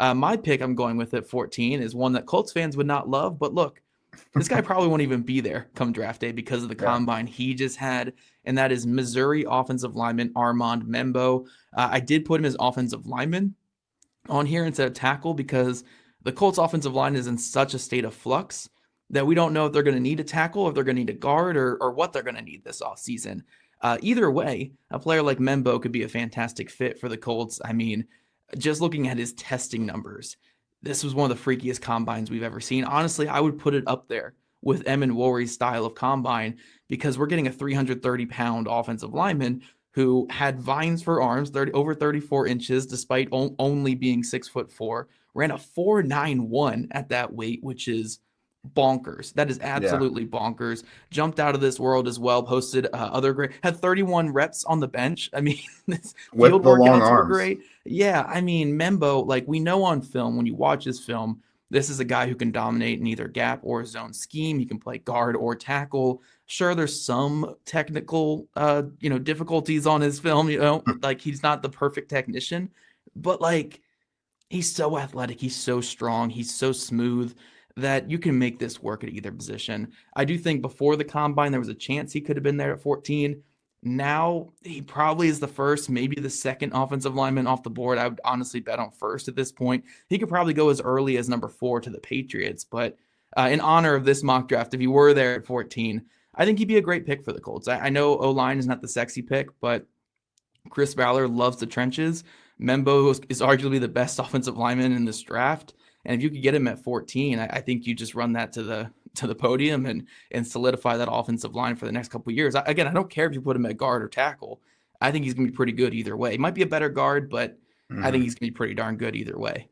My pick I'm going with at 14 is one that Colts fans would not love, but look, this guy probably won't even be there come draft day because of the Yeah. combine he just had, and that is Missouri offensive lineman Armand Membou. I did put him as offensive lineman on here instead of tackle because the Colts offensive line is in such a state of flux that we don't know if they're going to need a tackle, if they're going to need a guard, or what they're going to need this offseason. Either way, a player like Membou could be a fantastic fit for the Colts. I mean, just looking at his testing numbers, this was one of the freakiest combines we've ever seen. Honestly, I would put it up there with Emin Worry's style of combine because we're getting a 330-pound offensive lineman who had vines for arms, over 34 inches, despite only being 6'4", ran a 4.91 at that weight, which is bonkers. That is absolutely bonkers. Jumped out of this world as well. Posted other great. Had 31 reps on the bench. I mean, this With field the long workouts were arms. great. Yeah, I mean, Membou, like we know on film, when you watch his film, this is a guy who can dominate in either gap or zone scheme. He can play guard or tackle. Sure, there's some technical, difficulties on his film. Like he's not the perfect technician, but like he's so athletic, he's so strong, he's so smooth that you can make this work at either position. I do think before the combine there was a chance he could have been there at 14. Now he probably is the first, maybe the second offensive lineman off the board. I would honestly bet on first at this point. He could probably go as early as number 4 to the Patriots, but in honor of this mock draft, if he were there at 14, I think he'd be a great pick for the Colts. I know O-line is not the sexy pick, but Chris Ballard loves the trenches. Membou is arguably the best offensive lineman in this draft. And if you could get him at 14, I think you just run that to the podium and solidify that offensive line for the next couple of years. Again, I don't care if you put him at guard or tackle. I think he's going to be pretty good either way. He might be a better guard, but I think he's going to be pretty darn good either way.